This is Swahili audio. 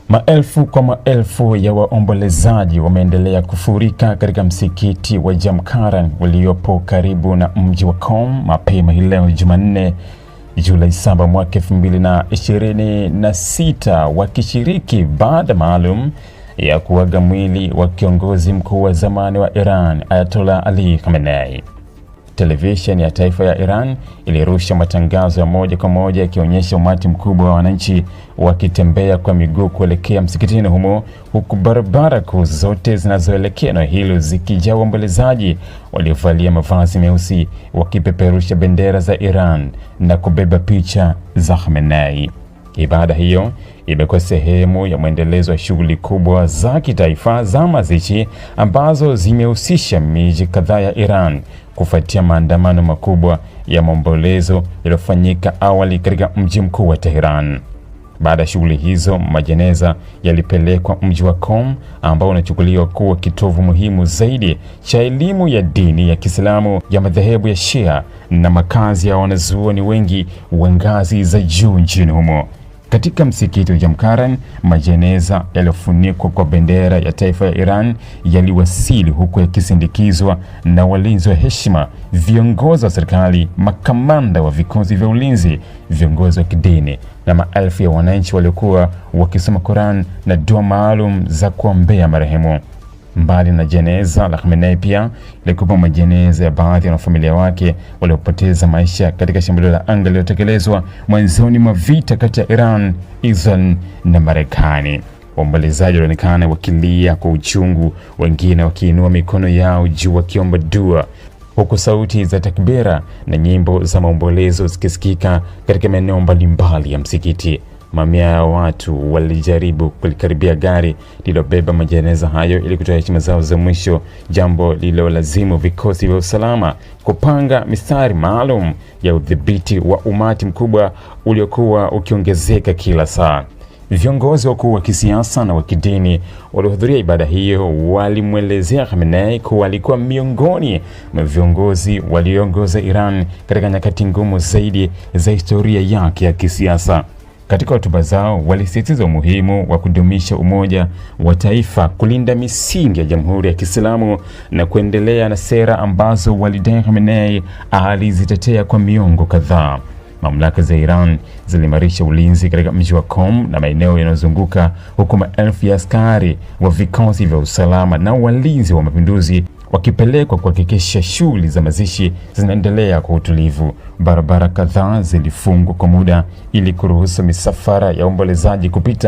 Maelfu kwa maelfu ya waombolezaji wameendelea kufurika katika msikiti wa Jamkaran uliopo karibu na mji wa Qom mapema hii leo Jumanne, Julai 7 mwaka 2026, wakishiriki ibada maalum ya kuaga mwili wa kiongozi mkuu wa zamani wa Iran Ayatollah Ali Khamenei. Televisheni ya taifa ya Iran ilirusha matangazo ya moja kwa moja yakionyesha umati mkubwa wa wananchi wakitembea kwa miguu kuelekea msikitini humo, huku barabara kuu zote zinazoelekea eneo hilo zikijaa waombolezaji waliovalia mavazi meusi wakipeperusha bendera za Iran na kubeba picha za Khamenei. Ibada hiyo imekuwa sehemu ya mwendelezo wa shughuli kubwa za kitaifa za mazishi ambazo zimehusisha miji kadhaa ya Iran kufuatia maandamano makubwa ya maombolezo yaliyofanyika awali katika mji mkuu wa Tehran. Baada ya shughuli hizo, majeneza yalipelekwa mji wa Qom ambao unachukuliwa kuwa kitovu muhimu zaidi cha elimu ya dini ya Kiislamu ya madhehebu ya Shia na makazi ya wanazuoni wengi wa ngazi za juu nchini humo. Katika msikiti wa Jamkaran, majeneza yaliyofunikwa kwa bendera ya taifa ya Iran yaliwasili huku yakisindikizwa na walinzi wa heshima, viongozi wa serikali, makamanda wa vikosi vya ulinzi, viongozi wa kidini na maelfu ya wananchi waliokuwa wakisoma Qur'an na dua maalum za kuombea marehemu. Mbali na jeneza la Khamenei, pia ilikuwa majeneza ya baadhi ya wanafamilia wake waliopoteza maisha katika shambulio la anga lililotekelezwa mwanzoni mwa vita kati ya Iran, Israel na Marekani. Waombolezaji walionekana wakilia kwa uchungu, wengine wakiinua mikono yao juu wakiomba dua, huku sauti za takbira na nyimbo za maombolezo zikisikika katika maeneo mbalimbali ya msikiti. Mamia ya watu walijaribu kulikaribia gari lililobeba majeneza hayo ili kutoa heshima zao za mwisho, jambo lililolazimu vikosi vya usalama kupanga mistari maalum ya udhibiti wa umati mkubwa uliokuwa ukiongezeka kila saa. Viongozi wakuu wa kisiasa na wa kidini waliohudhuria ibada hiyo walimwelezea Khamenei kuwa alikuwa miongoni mwa viongozi walioongoza Iran katika nyakati ngumu zaidi za historia yake ya kisiasa. Katika hotuba zao walisisitiza umuhimu wa kudumisha umoja wa taifa, kulinda misingi ya Jamhuri ya Kiislamu na kuendelea na sera ambazo walidai Khamenei alizitetea kwa miongo kadhaa. Mamlaka za Iran ziliimarisha ulinzi katika mji wa Qom na maeneo yanayozunguka, huku maelfu ya askari wa vikosi vya usalama na walinzi wa mapinduzi wakipelekwa kuhakikisha shughuli za mazishi zinaendelea kwa utulivu. Barabara kadhaa zilifungwa kwa muda ili kuruhusu misafara ya waombolezaji kupita.